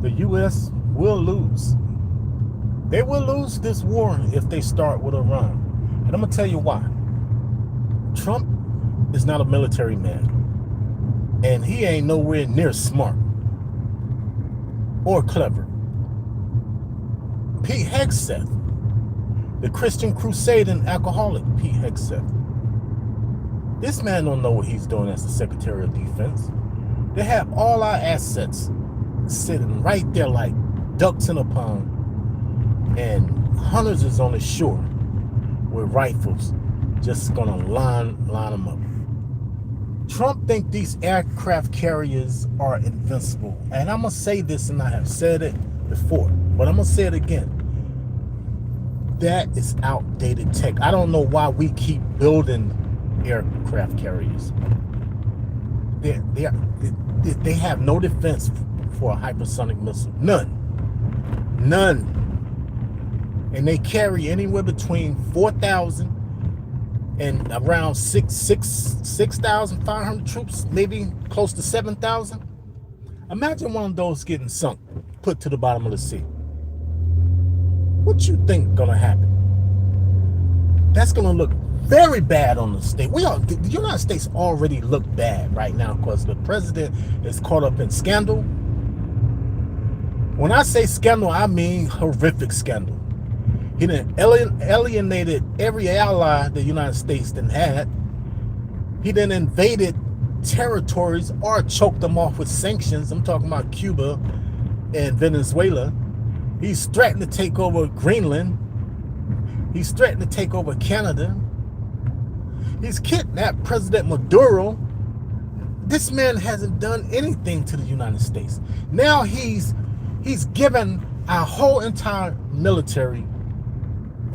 The U.S. will lose. They will lose this war if they start with Iran. And I'm going to tell you why. Trump is not a military man. And he ain't nowhere near smart or clever. Pete Hegseth, the Christian crusading alcoholic Pete Hegseth. This man don't know what he's doing as the Secretary of Defense. They have all our assets sitting right there like ducks in a pond, and hunters is on the shore with rifles just gonna line them up. Trump think these aircraft carriers are invincible. And I'm gonna say this, and I have said it before, but I'm gonna say it again. That is outdated tech. I don't know why we keep building aircraft carriers. They have no defense for a hypersonic missile. None. And they carry anywhere between 4,000 and around 6,500 troops, maybe close to 7,000. Imagine one of those getting sunk, put to the bottom of the sea. What you think gonna happen? That's gonna look very bad on the state. The United States already look bad right now because the president is caught up in scandal. When I say scandal, I mean horrific scandal. He done alienated every ally the United States done had. He done invaded territories or choked them off with sanctions. I'm talking about Cuba and Venezuela. He's threatened to take over Greenland. He's threatened to take over Canada. He's kidnapped President Maduro. This man hasn't done anything to the United States. Now he's given our whole entire military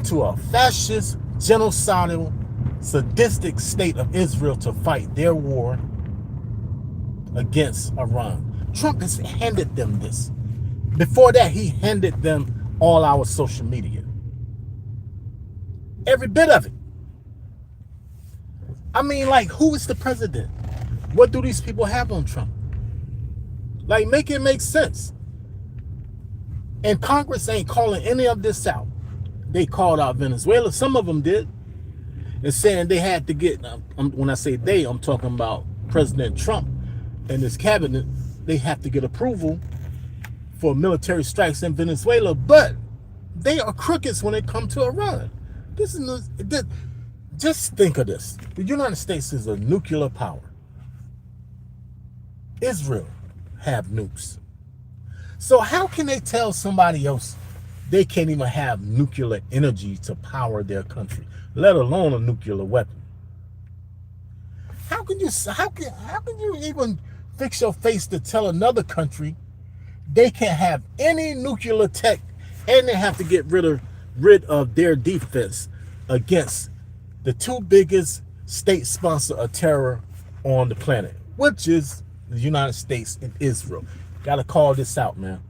to a fascist, genocidal, sadistic state of Israel to fight their war against Iran. Trump has handed them this. Before that, he handed them all our social media. Every bit of it. I mean, like, who is the president? What do these people have on Trump? Like, make it make sense. And Congress ain't calling any of this out. They called out Venezuela. Some of them did. And saying they had to get, when I say they, I'm talking about President Trump and his cabinet, they have to get approval for military strikes in Venezuela. But they are crookeds when it comes to Iran. Just think of this. The United States is a nuclear power. Israel have nukes. So how can they tell somebody else they can't even have nuclear energy to power their country, let alone a nuclear weapon? How can you even fix your face to tell another country they can't have any nuclear tech and they have to get rid of their defense against the two biggest state sponsor of terror on the planet, which is the United States and Israel? Got to call this out, man.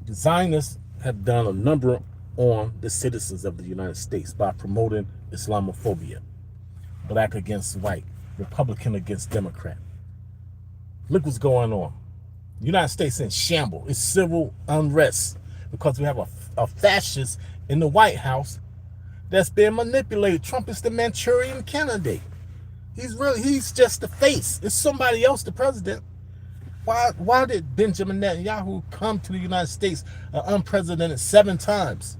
The Zionists have done a number on the citizens of the United States by promoting Islamophobia. Black against white, Republican against Democrat. Look what's going on. The United States in shambles. It's civil unrest because we have a fascist in the White House that's being manipulated. Trump is the Manchurian candidate. He's just the face. It's somebody else, the president. Why did Benjamin Netanyahu come to the United States unprecedented 7 times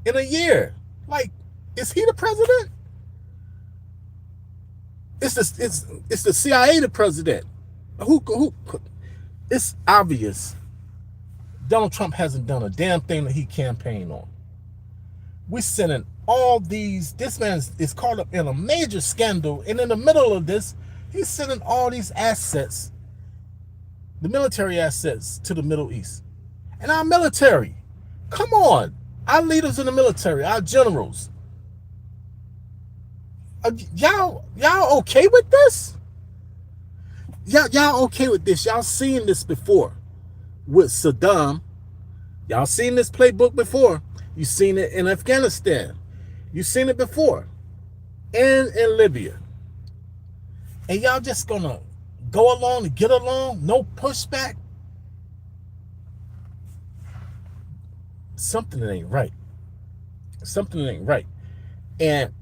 in a year? Like, is he the president? It's the CIA the president. Who? It's obvious Donald Trump hasn't done a damn thing that he campaigned on. We're sending all these, this man is caught up in a major scandal, and in the middle of this, he's sending all these assets, the military assets, to the Middle East. And our military, come on, our leaders in the military, our generals, y'all okay with this? Y'all okay with this? Y'all seen this before with Saddam. Y'all seen this playbook before. You seen it in Afghanistan. You seen it before. And in Libya. And y'all just gonna go along and get along, no pushback. Something that ain't right. Something that ain't right. And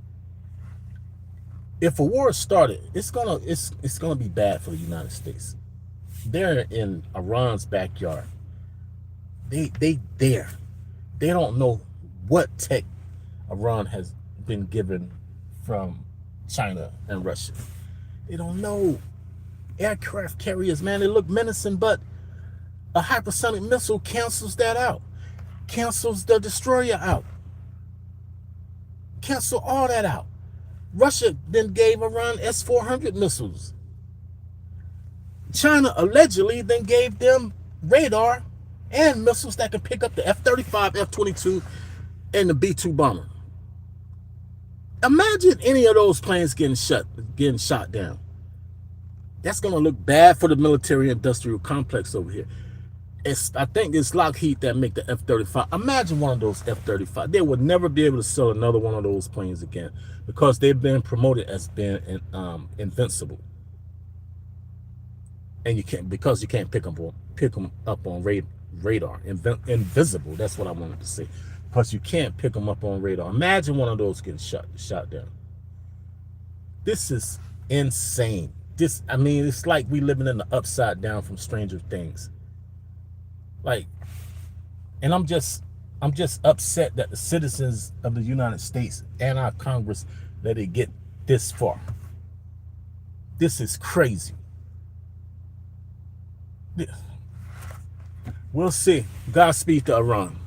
if a war started, it's gonna be bad for the United States. They're in Iran's backyard. They there. They don't know what tech Iran has been given from China and Russia. They don't know. Aircraft carriers, man, they look menacing, but a hypersonic missile cancels that out. Cancels the destroyer out. Cancel all that out. Russia then gave Iran S-400 missiles. China allegedly then gave them radar and missiles that can pick up the F-35, F-22, and the B-2 bomber. Imagine any of those planes getting shot down. That's going to look bad for the military-industrial complex over here. I think it's Lockheed that make the F-35. Imagine one of those F-35. They would never be able to sell another one of those planes again because they've been promoted as being invincible. And you can't pick them up on radar. Invisible. That's what I wanted to say. Because you can't pick them up on radar. Imagine one of those getting shot down. This is insane. It's like we living in the upside down from Stranger Things. And I'm just upset that the citizens of the United States and our Congress let it get this far. This is crazy. We'll see. Godspeed to Iran.